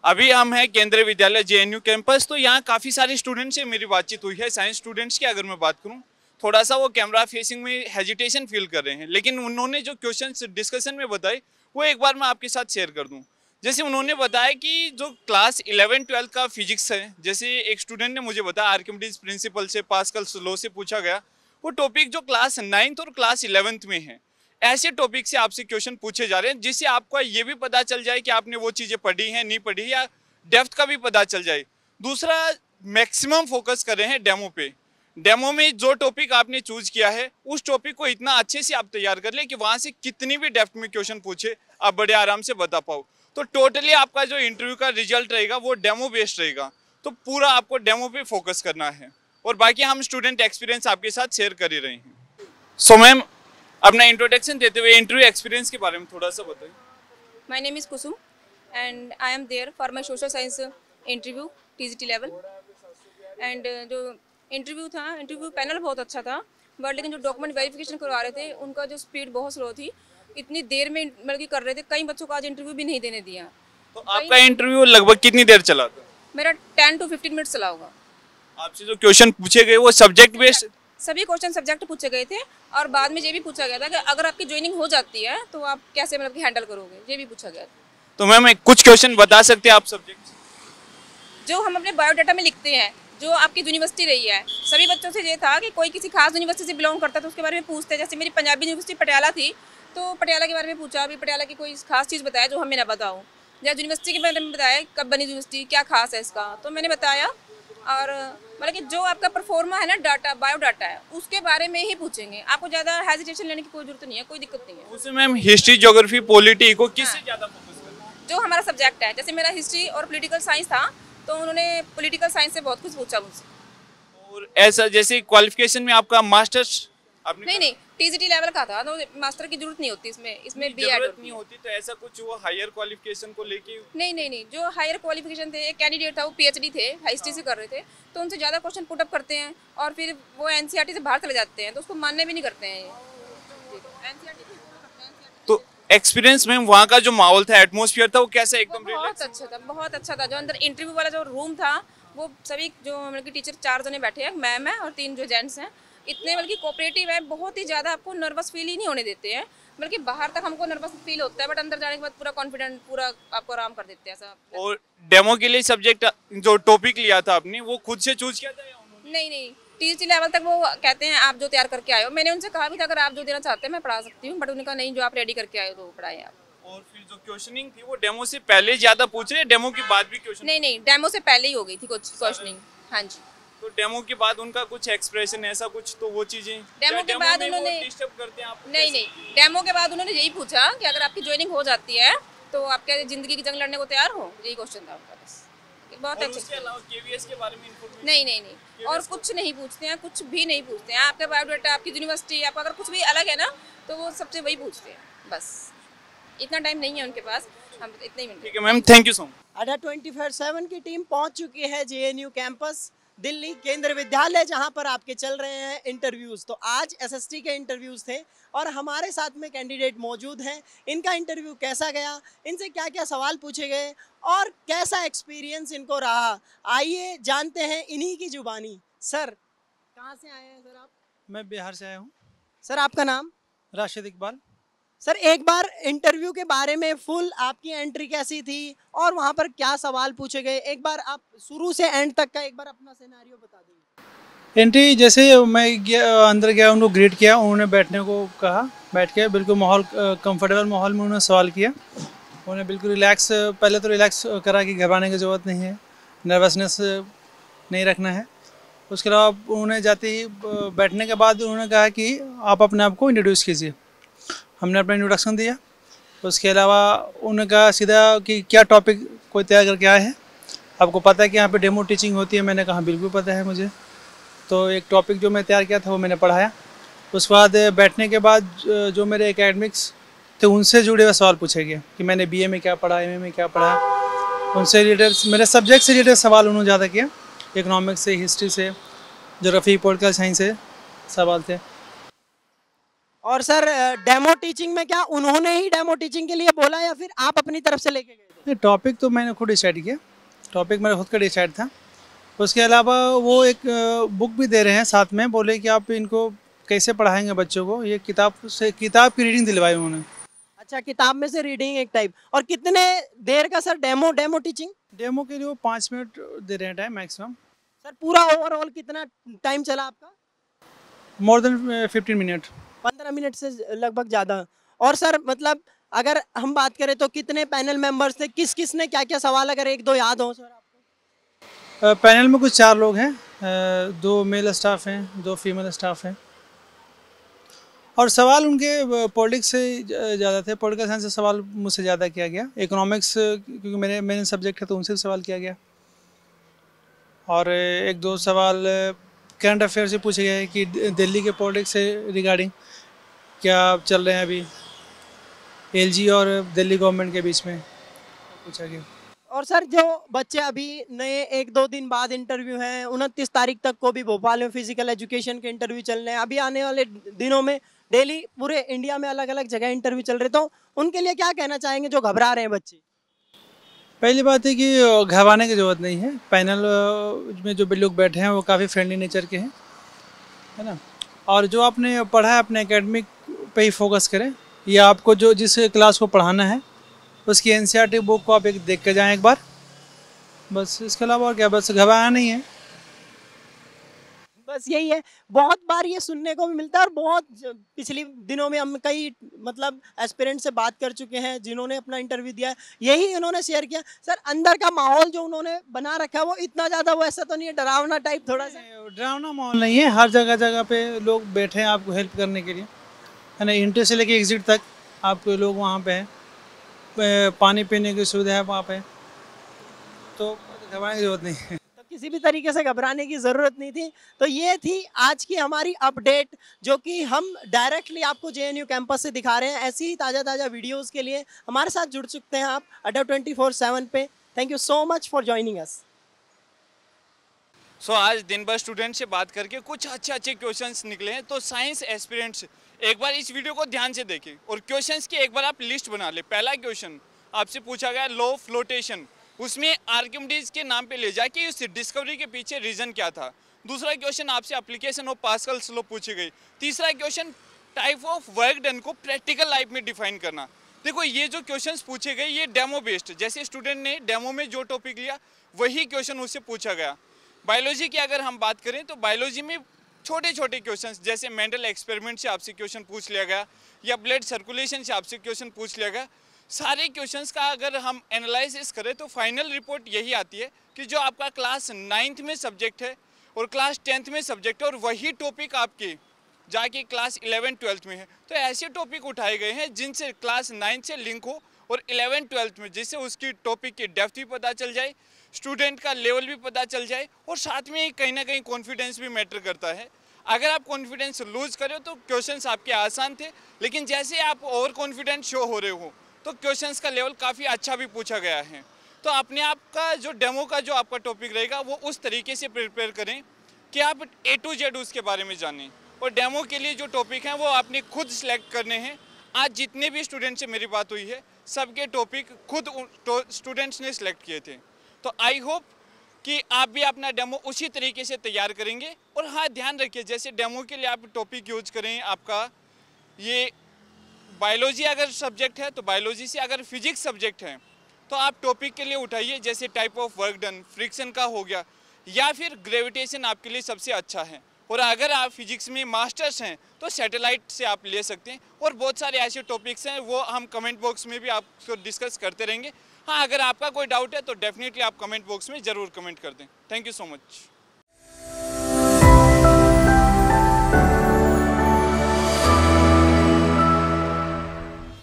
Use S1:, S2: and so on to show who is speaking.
S1: अभी हम हैं केंद्रीय विद्यालय जेएनयू कैंपस। तो यहाँ काफ़ी सारे स्टूडेंट्स से मेरी बातचीत हुई है। साइंस स्टूडेंट्स की अगर मैं बात करूँ, थोड़ा सा वो कैमरा फेसिंग में हेजिटेशन फील कर रहे हैं, लेकिन उन्होंने जो क्वेश्चंस डिस्कशन में बताए वो एक बार मैं आपके साथ शेयर कर दूँ। जैसे उन्होंने बताया कि जो क्लास 11-12 का फिजिक्स है, जैसे एक स्टूडेंट ने मुझे बताया आर्किमिडीज प्रिंसिपल से, पास्कल्स लॉ से पूछा गया, वो टॉपिक जो क्लास 9th और क्लास 11th में है, ऐसे टॉपिक से आपसे क्वेश्चन पूछे जा रहे हैं, जिससे आपको ये भी पता चल जाए कि आपने वो चीज़ें पढ़ी हैं नहीं पढ़ी, या डेप्थ का भी पता चल जाए। दूसरा, मैक्सिमम फोकस कर रहे हैं डेमो पे। डेमो में जो टॉपिक आपने चूज किया है, उस टॉपिक को इतना अच्छे से आप तैयार कर ले कि वहाँ से कितनी भी डेप्थ में क्वेश्चन पूछे आप बड़े आराम से बता पाओ। तो टोटली आपका जो इंटरव्यू का रिजल्ट रहेगा वो डेमो बेस्ड रहेगा। तो पूरा आपको डेमो पे फोकस करना है, और बाकी हम स्टूडेंट एक्सपीरियंस आपके साथ शेयर कर ही रहे हैं। सो मैम, अपना इंट्रोडक्शन देते हुए इंटरव्यू एक्सपीरियंस के बारे में थोड़ा सा बताइए।
S2: My name is Kusum and I am there for my social science interview TGT level and जो इंटरव्यू पैनल बहुत अच्छा था, बट लेकिन जो डॉक्यूमेंट वेरिफिकेशन करवा रहे थे उनका जो स्पीड बहुत स्लो थी। इतनी देर में मतलब कि कर रहे थे, कई बच्चों को आज इंटरव्यू भी नहीं देने दिया।
S1: तो आपका इंटरव्यू लगभग कितनी देर चला था?
S2: मेरा 10 to 15 मिनट्स चला होगा।
S1: आपसे जो क्वेश्चन पूछे गए वो सब्जेक्ट बेस्ड?
S2: सभी क्वेश्चन सब्जेक्ट पूछे गए थे, और बाद में ये भी पूछा गया था कि अगर आपकी ज्वाइनिंग हो जाती है तो आप कैसे मतलब कि हैंडल करोगे, ये भी पूछा गया था।
S1: तो मैम कुछ क्वेश्चन बता सकते हैं आप सब्जेक्ट
S2: जो हम अपने बायोडाटा में लिखते हैं, जो आपकी यूनिवर्सिटी रही है, सभी बच्चों से ये था कि कोई किसी खास यूनिवर्सिटी से बिलोंग करता है तो उसके बारे में पूछते हैं। जैसे मेरी पंजाबी यूनिवर्सिटी पटियाला थी, तो पटियाला के बारे में पूछा, अभी पटियाला की कोई खास चीज़ बताया जो हमें ना बताओ, या यूनिवर्सिटी के बारे में बताया कब बनी यूनिवर्सिटी, क्या खास है इसका, तो मैंने बताया। और मतलब कि जो आपका परफॉर्मा है ना, डाटा बायोडाटा है, उसके बारे में ही पूछेंगे। आपको ज़्यादा हेजिटेशन लेने की कोई जरूरत नहीं है, कोई दिक्कत नहीं है।
S1: उसमें मैम हिस्ट्री, ज्योग्राफी, पॉलिटी को किससे ज़्यादा फोकस करना है?
S2: जो हमारा सब्जेक्ट है, जैसे मेरा हिस्ट्री और पॉलिटिकल साइंस था, तो उन्होंने पॉलिटिकल साइंस से बहुत कुछ पूछा मुझसे।
S1: और ऐसा जैसे क्वालिफिकेशन में आपका मास्टर्स आपने
S2: नहीं, टीजीटी लेवल का था, तो मास्टर की जरूरत नहीं होती इसमें बी एड
S1: नहीं होती, तो ऐसा कुछ वो हायर क्वालिफिकेशन को लेके?
S2: नहीं, जो हायर क्वालिफिकेशन थे, एक कैंडिडेट था वो पीएचडी थे, हिस्ट्री से कर रहे थे, तो उनसे ज़्यादा क्वेश्चन पुट अप करते हैं और फिर वो एनसीईआरटी से बाहर चले जाते हैं, तो उसको मानने भी नहीं करते हैं ये।
S1: तो एक्सपीरियंस में वहाँ का जो माहौल था, एटमॉस्फेयर था, वो कैसा? एकदम
S2: बहुत अच्छा था। जो अंदर इंटरव्यू वाला जो रूम था, वो सभी जो मतलब कि टीचर 4 जने बैठे हैं, मैम है और 3 जो जेंट्स हैं, इतने बल्कि कोऑपरेटिव है, बहुत ही ज़्यादा आपको नर्वस फील ही नहीं होने देते हैं। बल्कि बाहर तक हमको नर्वस फील होता है, बट अंदर जाने के बाद पूरा कॉन्फिडेंट, पूरा आपको आराम कर देते हैं ऐसा।
S1: और डेमो के लिए सब्जेक्ट जो टॉपिक लिया था आपने, वो खुद से चूज किया था या उन्होंने?
S2: नहीं, टीजीटी लेवल तक वो कहते हैं आप जो तैयार करके आए हो। मैंने उनसे कहा भी था अगर आप जो देना चाहते हैं मैं पढ़ा सकती हूँ, बट उन्होंने कहा नहीं, जो आप रेडी करके आए हो तो वो पढ़ाएं आप।
S1: और फिर जो क्वेश्चनिंग थी वो डेमो से पहले ज्यादा पूछ रहे, डेमो के बाद भी क्वेश्चन?
S2: नहीं, डेमो से पहले ही हो गई थी कुछ क्वेश्चनिंग। हाँ जी।
S1: तो डेमो के बाद उनका कुछ एक्सप्रेशन ऐसा कुछ, तो वो चीजें
S2: डेमो के बाद उन्होंने
S1: डिस्टर्ब करते हैं आपको?
S2: नहीं, डेमो के बाद उन्होंने यही पूछा कि अगर आपकी ज्वाइनिंग हो जाती है तो आप क्या जिंदगी की जंग लड़ने को तैयार हो, यही क्वेश्चन था उनका बस। बहुत अच्छे।
S1: उसके अलावा केवीएस के बारे में इन्फॉर्मेशन?
S2: नहीं, और कुछ नहीं पूछते हैं, कुछ भी नहीं पूछते हैं। आपका बायोडाटा, आपकी यूनिवर्सिटी, आपका अगर कुछ भी अलग है ना, तो वो सबसे वही पूछते हैं बस। इतना टाइम नहीं है उनके पास, हम इतने ही।
S1: ठीक है ma'am, thank you so much.
S3: Adda 24/7 की टीम पहुंच चुकी है जेएनयू कैंपस दिल्ली केंद्रीय विद्यालय, जहां पर आपके चल रहे हैं इंटरव्यूज़। तो आज एसएसटी के इंटरव्यूज़ थे और हमारे साथ में कैंडिडेट मौजूद हैं। इनका इंटरव्यू कैसा गया, इनसे क्या क्या सवाल पूछे गए और कैसा एक्सपीरियंस इनको रहा, आइए जानते हैं इन्हीं की जुबानी। सर, कहाँ से आए हैं सर आप?
S4: मैं बिहार से आया हूँ।
S3: सर, आपका नाम?
S4: राशिद इकबाल।
S3: सर, एक बार इंटरव्यू के बारे में फुल आपकी एंट्री कैसी थी और वहाँ पर क्या सवाल पूछे गए, एक बार आप शुरू से एंड तक का एक बार अपना सिनेरियो बता दीजिए।
S4: एंट्री जैसे मैं अंदर गया, उनको ग्रीट किया, उन्होंने बैठने को कहा, बैठ के बिल्कुल माहौल कंफर्टेबल माहौल में उन्होंने सवाल किया। उन्हें बिल्कुल रिलैक्स, पहले तो रिलैक्स करा कि घबराने की ज़रूरत नहीं है, नर्वसनेस नहीं रखना है। उसके अलावा उन्होंने जाते ही बैठने के बाद उन्होंने कहा कि आप अपने आप को इंट्रोड्यूस कीजिए। हमने अपना इंट्रोडक्शन दिया। उसके अलावा उन्होंने कहा सीधा कि क्या टॉपिक कोई तैयार करके आए हैं, आपको पता है कि यहाँ पे डेमो टीचिंग होती है? मैंने कहा बिल्कुल पता है मुझे। तो एक टॉपिक जो मैं तैयार किया था वो मैंने पढ़ाया। उसके बाद बैठने के बाद जो मेरे एकेडमिक्स थे उनसे जुड़े हुए सवाल पूछे गए कि मैंने बीए में क्या पढ़ा, एमए में क्या पढ़ा, उनसे रिलेटेड, मेरे सब्जेक्ट से रिलेटेड सवाल उन्होंने ज़्यादा किया। इकोनॉमिक्स से, हिस्ट्री से, ज्योग्राफी, पॉलिटिकल साइंस से सवाल थे।
S3: और सर, डेमो टीचिंग में क्या उन्होंने ही डेमो टीचिंग के लिए बोला या फिर आप अपनी तरफ से लेके गए थे?
S4: नहीं, टॉपिक तो मैंने खुद डिसाइड किया, टॉपिक मेरा खुद का डिसाइड था। उसके अलावा वो एक बुक भी दे रहे हैं साथ में, बोले कि आप इनको कैसे पढ़ाएंगे बच्चों को, ये किताब की रीडिंग दिलवाई उन्होंने।
S3: अच्छा, किताब में से रीडिंग एक टाइप। और कितने देर का सर डेमो टीचिंग?
S4: डेमो के लिए वो 5 मिनट दे रहे हैं टाइम मैक्सिमम।
S3: सर पूरा ओवरऑल कितना टाइम चला आपका?
S4: More than 15 minute.
S3: 15 मिनट से लगभग ज़्यादा। और सर मतलब अगर हम बात करें तो कितने पैनल मेंबर्स थे, किस किस ने क्या क्या सवाल, अगर एक दो याद हो सर आपको?
S4: पैनल में कुछ 4 लोग हैं, 2 मेल स्टाफ हैं, 2 फीमेल स्टाफ हैं। और सवाल उनके पॉलिटिक्स से ज़्यादा थे, पॉलिटिकल साइंस से सवाल मुझसे ज़्यादा किया गया। इकोनॉमिक्स क्योंकि मेरे सब्जेक्ट है तो उनसे सवाल किया गया। और 1-2 सवाल करंट अफेयर से पूछे गए कि दिल्ली के पॉलिटिक्स से रिगार्डिंग क्या चल रहे हैं अभी एलजी और दिल्ली गवर्नमेंट के बीच में, पूछा गया।
S3: और सर जो बच्चे अभी नए 1-2 दिन बाद इंटरव्यू हैं, 29 तारीख तक को भी भोपाल में फिजिकल एजुकेशन के इंटरव्यू चल रहे हैं, अभी आने वाले दिनों में डेली पूरे इंडिया में अलग अलग जगह इंटरव्यू चल रहे, तो उनके लिए क्या कहना चाहेंगे जो घबरा रहे हैं बच्चे?
S4: पहली बात है कि घबराने की ज़रूरत नहीं है। पैनल में जो भी लोग बैठे हैं वो काफ़ी फ्रेंडली नेचर के हैं, है ना। और जो आपने पढ़ा है अपने एकेडमिक पे ही फोकस करें, या आपको जो जिस क्लास को पढ़ाना है उसकी एनसीईआरटी बुक को आप एक देख के जाएं एक बार, बस। इसके अलावा और क्या, बस घबराना नहीं है,
S3: बस यही है। बहुत बार ये सुनने को भी मिलता है और बहुत पिछले दिनों में हम कई मतलब एस्पिरेंट से बात कर चुके हैं जिन्होंने अपना इंटरव्यू दिया है, यही उन्होंने शेयर किया। सर अंदर का माहौल जो उन्होंने बना रखा है वो इतना ज़्यादा वो ऐसा तो नहीं है डरावना टाइप? थोड़ा सा
S4: डरावना माहौल नहीं है, हर जगह पे लोग बैठे हैं आपको हेल्प करने के लिए, है ना। एंट्री से लेके एग्जिट तक आपके लोग वहाँ पे हैं, पानी पीने की सुविधा है वहाँ पे, तो घबराने की जरूरत नहीं है।
S3: तो किसी भी तरीके से घबराने की ज़रूरत नहीं थी। तो ये थी आज की हमारी अपडेट जो कि हम डायरेक्टली आपको जेएनयू कैंपस से दिखा रहे हैं। ऐसी ही ताज़ा वीडियोस के लिए हमारे साथ जुड़ सकते हैं आप अड्डा 24/7 पे। Thank you so much for joining us.
S1: So आज दिन भर स्टूडेंट से बात करके कुछ अच्छे क्वेश्चंस निकले हैं। तो साइंस एस्पिरेंट्स एक बार इस वीडियो को ध्यान से देखें और क्वेश्चंस की एक बार आप लिस्ट बना ले। पहला क्वेश्चन आपसे पूछा गया लॉ ऑफ फ्लोटेशन, उसमें आर्किमिडीज के नाम पे ले जाके उस डिस्कवरी के पीछे रीजन क्या था। दूसरा क्वेश्चन आपसे एप्लीकेशन ऑफ पास्कल्स लॉ पूछी गई। तीसरा question type of work done को प्रैक्टिकल लाइफ में डिफाइन करना। देखो ये जो क्वेश्चंस पूछे गए ये डेमो बेस्ड, जैसे स्टूडेंट ने डेमो में जो टॉपिक लिया वही क्वेश्चन उससे पूछा गया। बायोलॉजी की अगर हम बात करें तो बायोलॉजी में छोटे क्वेश्चंस जैसे मेंडल एक्सपेरिमेंट से आपसे क्वेश्चन पूछ लिया गया या ब्लड सर्कुलेशन से आपसे क्वेश्चन पूछ लिया गया। सारे क्वेश्चंस का अगर हम एनालिसिस करें तो फाइनल रिपोर्ट यही आती है कि जो आपका क्लास 9th में सब्जेक्ट है और क्लास 10th में सब्जेक्ट है और वही टॉपिक आपके जाके क्लास 11-12th में है, तो ऐसे टॉपिक उठाए गए हैं जिनसे क्लास 9 से लिंक हो और 11-12th में, जिससे उसकी टॉपिक की डेप्थ भी पता चल जाए, स्टूडेंट का लेवल भी पता चल जाए और साथ में कहीं ना कहीं कॉन्फिडेंस भी मैटर करता है। अगर आप कॉन्फिडेंस लूज करें तो क्वेश्चंस आपके आसान थे, लेकिन जैसे आप ओवर कॉन्फिडेंट शो हो रहे हो तो क्वेश्चंस का लेवल काफ़ी अच्छा भी पूछा गया है। तो अपने आप का जो डेमो का जो आपका टॉपिक रहेगा वो उस तरीके से प्रिपेयर करें कि आप A to Z उसके बारे में जानें। और डेमो के लिए जो टॉपिक हैं वो आपने खुद सिलेक्ट करने हैं। आज जितने भी स्टूडेंट से मेरी बात हुई है सबके टॉपिक खुद स्टूडेंट्स ने सिलेक्ट किए थे। तो आई होप कि आप भी अपना डेमो उसी तरीके से तैयार करेंगे। और हाँ, ध्यान रखिए जैसे डेमो के लिए आप टॉपिक यूज करें आपका ये बायोलॉजी अगर सब्जेक्ट है तो बायोलॉजी से, अगर फिजिक्स सब्जेक्ट है तो आप टॉपिक के लिए उठाइए जैसे type of work done, friction का हो गया, या फिर ग्रेविटेशन आपके लिए सबसे अच्छा है। और अगर आप फिजिक्स में मास्टर्स हैं तो सैटेलाइट से आप ले सकते हैं। और बहुत सारे ऐसे टॉपिक्स हैं वो हम कमेंट बॉक्स में भी आपको डिस्कस करते रहेंगे। हाँ, अगर आपका कोई डाउट है तो डेफिनेटली आप कमेंट बॉक्स में ज़रूर कमेंट कर दें। Thank you so much.